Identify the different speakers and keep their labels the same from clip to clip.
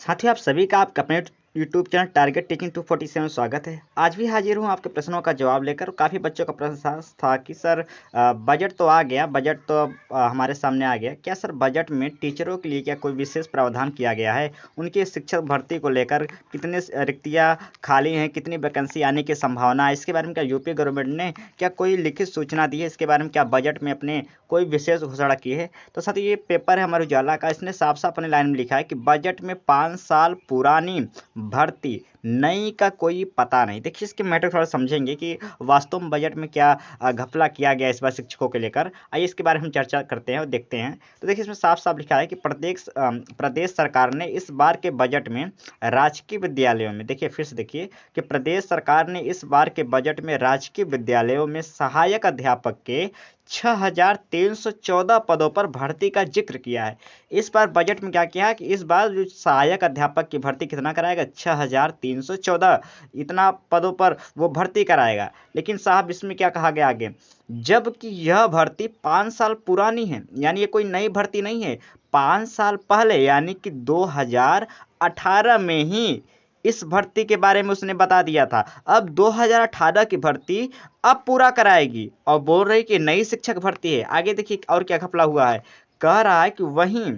Speaker 1: साथियों, आप सभी का आपके अपने यूट्यूब चैनल टारगेट टीचिंग 247 स्वागत है। आज भी हाजिर हूँ आपके प्रश्नों का जवाब लेकर। काफ़ी बच्चों का प्रश्न था कि सर बजट तो आ गया, बजट तो हमारे सामने आ गया, क्या सर बजट में टीचरों के लिए क्या कोई विशेष प्रावधान किया गया है? उनकी शिक्षक भर्ती को लेकर कितने रिक्तियाँ खाली हैं, कितनी वैकेंसी आने की संभावना है, इसके बारे में क्या यूपी गवर्नमेंट ने क्या कोई लिखित सूचना दी है? इसके बारे में क्या बजट में अपने कोई विशेष घोषणा की है? तो साथियों, ये पेपर है हमारे उजाला का, इसने साफ साफ अपने लाइन में लिखा है कि बजट में 5 साल पुरानी भर्ती नई का कोई पता नहीं। देखिए, इसके मैटर थोड़ा समझेंगे कि वास्तव में बजट में क्या घपला किया गया इस बार शिक्षकों को लेकर। आइए इसके बारे में हम चर्चा करते हैं और देखते हैं। तो देखिए, इसमें साफ साफ लिखा है कि प्रदेश सरकार ने इस बार के बजट में राजकीय विद्यालयों में, देखिए फिर से देखिए कि प्रदेश सरकार ने इस बार के बजट में राजकीय विद्यालयों में सहायक अध्यापक के 6,314 पदों पर भर्ती का जिक्र किया है। इस बार बजट में क्या किया है कि इस बार जो सहायक अध्यापक की भर्ती कितना कराएगा? 6,314 इतना पदों पर वो भर्ती कराएगा। लेकिन साहब, इसमें क्या कहा गया आगे? जबकि यह भर्ती 5 साल पुरानी है, यानी ये कोई नई भर्ती नहीं है। 5 साल पहले यानी कि 2018 में ही इस भर्ती के बारे में उसने बता दिया था। अब 2018 की भर्ती अब पूरा कराएगी और बोल रही कि नई शिक्षक भर्ती है। आगे देखिए और क्या घपला हुआ है। कह रहा है कि वहीं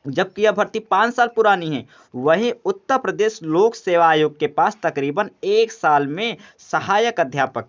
Speaker 1: जबकि यह भर्ती 5 साल पुरानी है, वहीं उत्तर प्रदेश लोक सेवा आयोग के पास तकरीबन 1 साल में सहायक अध्यापक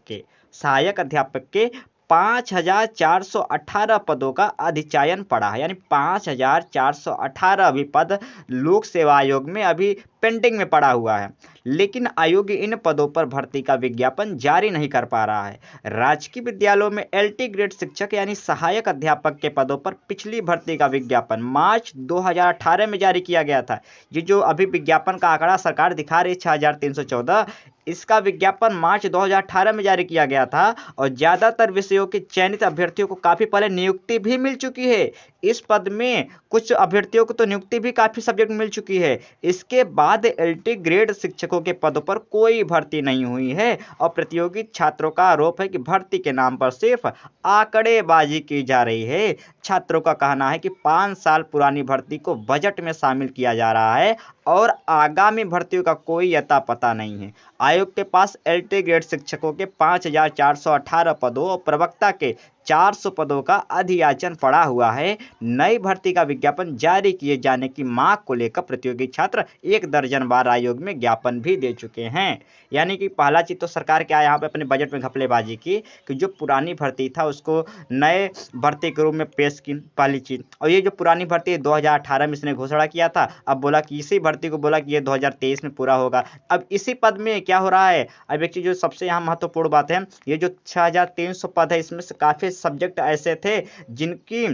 Speaker 1: के 5,418 पदों का अधिचयन पड़ा है। यानी 5,418 अभी पद लोक सेवा आयोग में अभी पेंडिंग में पड़ा हुआ है। लेकिन आयोग इन पदों पर भर्ती का विज्ञापन जारी नहीं कर पा रहा है। राजकीय विद्यालयों में एलटी ग्रेड शिक्षक यानी सहायक अध्यापक के पदों पर पिछली भर्ती का विज्ञापन मार्च 2018 में जारी किया गया था। ये जो अभी विज्ञापन का आंकड़ा सरकार दिखा रही है 6,314, इसका विज्ञापन मार्च 2018 में जारी किया गया था और ज्यादातर विषयों के चयनित अभ्यर्थियों को काफी पहले नियुक्ति भी मिल चुकी है। इस पद में कुछ अभ्यर्थियों को तो नियुक्ति भी काफी सब्जेक्ट मिल चुकी है। इसके बाद एलटी ग्रेड शिक्षकों के पदों पर कोई भर्ती नहीं हुई है और प्रतियोगी छात्रों का आरोप है कि भर्ती के नाम पर सिर्फ आंकड़ेबाजी की जा रही है। छात्रों का कहना है कि 5 साल पुरानी भर्ती को बजट में शामिल किया जा रहा है और आगामी भर्तियों का कोई अता पता नहीं है। आयोग के पास एलटी ग्रेड शिक्षकों के 5,418 पदों और प्रवक्ता के 400 पदों का अधियाचन पड़ा हुआ है। नई भर्ती का विज्ञापन जारी किए जाने की मांग को लेकर प्रतियोगी छात्र 1 दर्जन बार आयोग में ज्ञापन भी दे चुके हैं। यानी कि पहला चीज तो सरकार क्या यहाँ पे अपने बजट में घपलेबाजी की कि जो पुरानी भर्ती था उसको नए भर्ती के रूप में पेश की, पहली चीज। और ये जो पुरानी भर्ती 2018 में इसने घोषणा किया था, अब बोला कि इसी भर्ती को बोला कि ये 2023 में पूरा होगा। अब इसी पद में क्या हो रहा है? अब एक चीज जो सबसे यहाँ महत्वपूर्ण बात है, ये जो 6,300 पद है इसमें से काफी सब्जेक्ट ऐसे थे जिनकी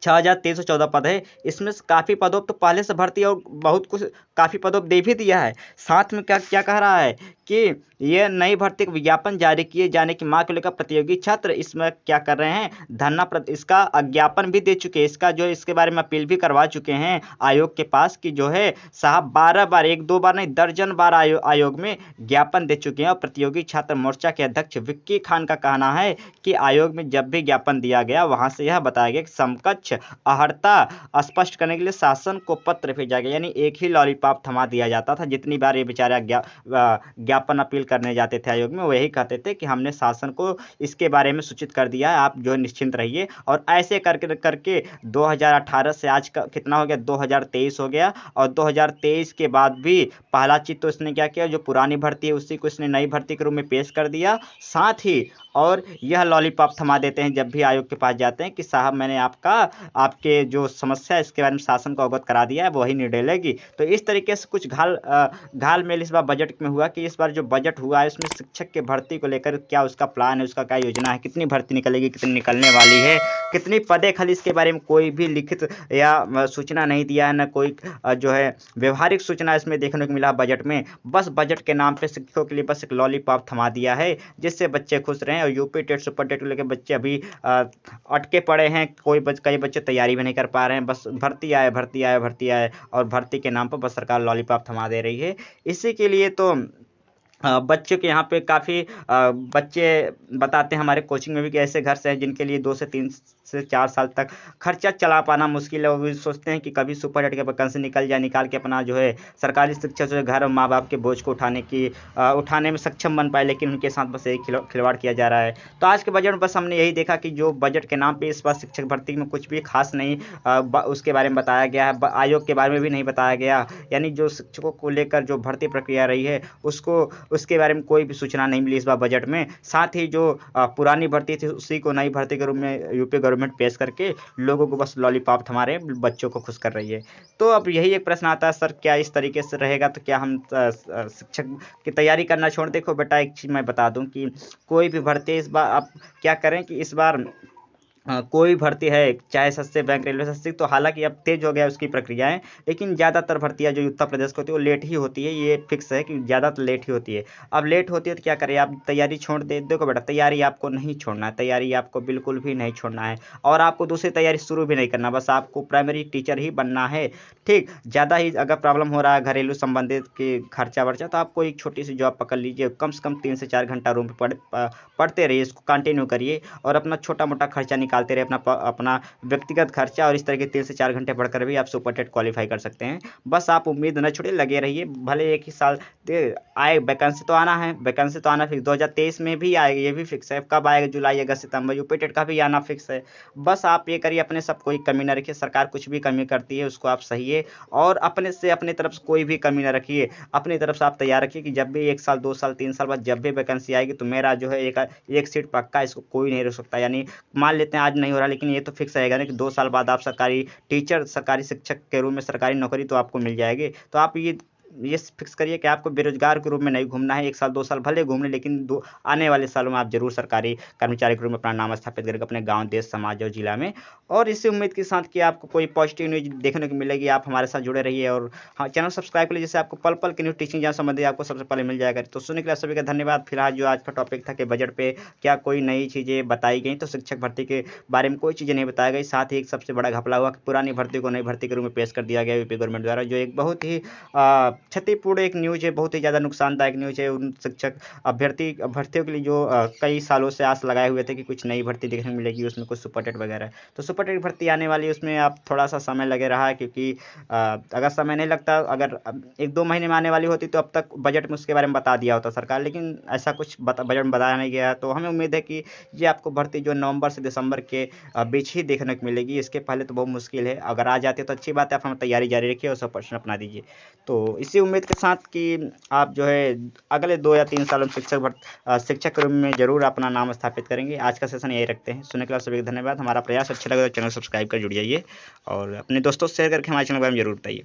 Speaker 1: 6,314 पद है, इसमें से काफी पदों तो पहले से भर्ती और बहुत कुछ काफी पदों दे भी दिया है। साथ में क्या क्या कह रहा है कि ये नई भर्ती का विज्ञापन जारी किए जाने की मांग को लेकर प्रतियोगी छात्र इसमें क्या कर रहे हैं? इसका ज्ञापन भी दे चुके हैं, इसका जो इसके बारे में अपील भी करवा चुके हैं आयोग के पास कि जो है साहब 12 बार, 1-2 बार नहीं दर्जन बार आयोग में ज्ञापन दे चुके हैं। और प्रतियोगी छात्र मोर्चा के अध्यक्ष विक्की खान का कहना है कि आयोग में जब भी ज्ञापन दिया गया वहां से यह बताया गया कि समकक्ष अहर्ता स्पष्ट करने के लिए शासन को पत्र भेजा गया। यानी एक ही लॉलीपॉप थमा दिया जाता था। जितनी बार ये बेचारा ज्ञापन अपील करने जाते थे आयोग में, वही कहते थे कि हमने शासन को इसके बारे में सूचित कर दिया है, आप जो है निश्चिंत रहिए। और ऐसे करके करके 2018 से आज का कितना हो गया? 2023 हो गया। और 2023 के बाद भी पहला चीज तो इसने क्या किया, जो पुरानी भर्ती है उसी को इसने नई भर्ती के रूप में पेश कर दिया। साथ ही और यह लॉलीपॉप थमा देते हैं जब भी आयोग के पास जाते हैं कि साहब मैंने आपके जो समस्या है इसके बारे में शासन को अवगत करा दिया है, वही निर्णय लेगी। तो इस तरीके से कुछ घालमेल इस बार बजट में हुआ कि इस बार जो बजट हुआ है उसमें शिक्षक के भर्ती को लेकर क्या उसका प्लान है, उसका क्या योजना है, कितनी भर्ती निकलेगी, कितनी निकलने वाली है, कितनी पदें खाली, इसके बारे में कोई भी लिखित या सूचना नहीं दिया है, न कोई जो है व्यवहारिक सूचना इसमें देखने को मिला बजट में। बस बजट के नाम पे शिक्षकों के लिए बस एक लॉलीपॉप थमा दिया है जिससे बच्चे खुश रहे। और यूपी टेट सुपर टेट को लेकर बच्चे अभी अटके पड़े हैं। कई बच्चे तैयारी भी नहीं कर पा रहे हैं। बस भर्ती आए भर्ती आए भर्ती आए और भर्ती के नाम पर बस सरकार लॉलीपॉप थमा दे रही है। इसी के लिए तो बच्चों के यहाँ पे काफ़ी बच्चे बताते हैं हमारे कोचिंग में भी कि ऐसे घर से हैं जिनके लिए 2 से 3 से 4 साल तक खर्चा चला पाना मुश्किल है। वो भी सोचते हैं कि कभी सुपर हिट के वैकेंसी निकल जाए, निकाल के अपना जो है सरकारी शिक्षा जो है घर और माँ-बाप के बोझ को उठाने में सक्षम बन पाए, लेकिन उनके साथ बस यही खिलवाड़ किया जा रहा है। तो आज के बजट में बस हमने यही देखा कि जो बजट के नाम पे इस बार शिक्षक भर्ती में कुछ भी खास नहीं उसके बारे में बताया गया है। आयोग के बारे में भी नहीं बताया गया, यानी जो शिक्षकों को लेकर जो भर्ती प्रक्रिया रही है उसके बारे में कोई भी सूचना नहीं मिली इस बार बजट में। साथ ही जो पुरानी भर्ती थी उसी को नई भर्ती के रूप में यूपी गवर्नमेंट पेश करके लोगों को बस लॉलीपॉप थमा रहे हैं, बच्चों को खुश कर रही है। तो अब यही एक प्रश्न आता है, सर क्या इस तरीके से रहेगा तो क्या हम शिक्षक की तैयारी करना छोड़? देखो बेटा, एक चीज़ मैं बता दूं कि कोई भी भर्ती इस बार आप क्या करें कि इस बार कोई भर्ती है, चाहे सस्ते बैंक रेलवे सस्ती, तो हालांकि अब तेज हो गया उसकी प्रक्रियाएं, लेकिन ज़्यादातर भर्तियां जो उत्तर प्रदेश की होती है वो लेट ही होती है। ये फिक्स है कि ज़्यादातर लेट ही होती है। अब लेट होती है तो क्या करें, आप तैयारी छोड़ दे? देखो बेटा, तैयारी आपको नहीं छोड़ना है, तैयारी आपको बिल्कुल भी नहीं छोड़ना है, और आपको दूसरी तैयारी शुरू भी नहीं करना, बस आपको प्राइमरी टीचर ही बनना है। ठीक, ज़्यादा ही अगर प्रॉब्लम हो रहा है घरेलू संबंधित कि खर्चा वर्चा, तो आपको एक छोटी सी जॉब पकड़ लीजिए, कम से कम 3 से 4 घंटा रूम पर पढ़ते रहिए, इसको कंटिन्यू करिए और अपना छोटा मोटा खर्चा निकालते रहे, अपना व्यक्तिगत खर्चा, और इस तरह के 3 से 4 घंटे पढ़कर भी आप सुपर टेट क्वालिफाई कर सकते हैं। बस आप उम्मीद न छोड़िए, लगे रहिए, भले एक ही साल आए, वैकेंसी तो आना है, वैकेंसी तो आना फिक्स 2023 में भी आएगा, ये भी फिक्स है। कब आएगा? जुलाई अगस्त सितंबर, यूपी टेट का भी आना फिक्स है। बस आप ये करिए, अपने सब कोई कमी न रखिए, सरकार कुछ भी कमी करती है उसको आप सहिए, और अपनी तरफ से कोई भी कमी न रखिए। अपनी तरफ से आप तैयार रखिए कि जब भी 1 साल 2 साल 3 साल बाद जब भी वैकेंसी आएगी तो मेरा जो है एक सीट पक्का, इसको कोई नहीं रोक सकता। यानी मान लेते हैं आज नहीं हो रहा, लेकिन ये तो फिक्स रहेगा ना कि 2 साल बाद आप सरकारी टीचर, सरकारी शिक्षक के रूप में सरकारी नौकरी तो आपको मिल जाएगी। तो आप ये फिक्स करिए कि आपको बेरोजगार के रूप में नहीं घूमना है। 1 साल 2 साल भले घूम लें, लेकिन आने वाले सालों में आप जरूर सरकारी कर्मचारी के रूप में अपना नाम स्थापित करेंगे अपने गांव, देश, समाज और जिला में। और इसी उम्मीद के साथ कि आपको कोई पॉजिटिव न्यूज देखने को मिलेगी, आप हमारे साथ जुड़े रहिए, और हाँ, चैनल सब्सक्राइब कर लीजिए, जिससे आपको पल पल की न्यूज टीचिंग जहाँ संबंधित आपको सबसे पहले मिल जाएगा। तो सुनने के लिए सभी का धन्यवाद। फिलहाल जो आज का टॉपिक था कि बजट पे क्या कोई नई चीज़ें बताई गई, तो शिक्षक भर्ती के बारे में कोई चीज़ें नहीं बताई गई। साथ ही एक सबसे बड़ा घपला हुआ कि पुरानी भर्ती को नई भर्ती के रूप में पेश कर दिया गया यूपी गवर्नमेंट द्वारा, जो एक बहुत ही क्षतिपूर्ण एक न्यूज़ है, बहुत ही ज़्यादा नुकसानदायक न्यूज़ है उन शिक्षक भर्तियों के लिए जो कई सालों से आस लगाए हुए थे कि कुछ नई भर्ती देखने को मिलेगी, उसमें कुछ सुपर टेट वगैरह। तो सुपर टेट भर्ती आने वाली है, उसमें अब थोड़ा सा समय लगे रहा है, क्योंकि अगर समय नहीं लगता, अगर 1-2 महीने में आने वाली होती तो अब तक बजट में उसके बारे में बता दिया होता सरकार, लेकिन ऐसा कुछ बजट में बताया नहीं गया। तो हमें उम्मीद है कि ये आपको भर्ती जो नवंबर से दिसंबर के बीच ही देखने को मिलेगी, इसके पहले तो बहुत मुश्किल है। अगर आ जाती है तो अच्छी बात है, आप हमें तैयारी जारी रखिए और 100% अपना दीजिए। तो इसी उम्मीद के साथ कि आप जो है अगले 2 या 3 सालों में शिक्षक के रूप में जरूर अपना नाम स्थापित करेंगे। आज का सेशन यही रखते हैं। सुनने के लिए सभी को धन्यवाद। हमारा प्रयास अच्छा लगे तो चैनल सब्सक्राइब कर जुड़ जाइए, और अपने दोस्तों से शेयर करके हमारे चैनल के बारे में जरूर बताइए।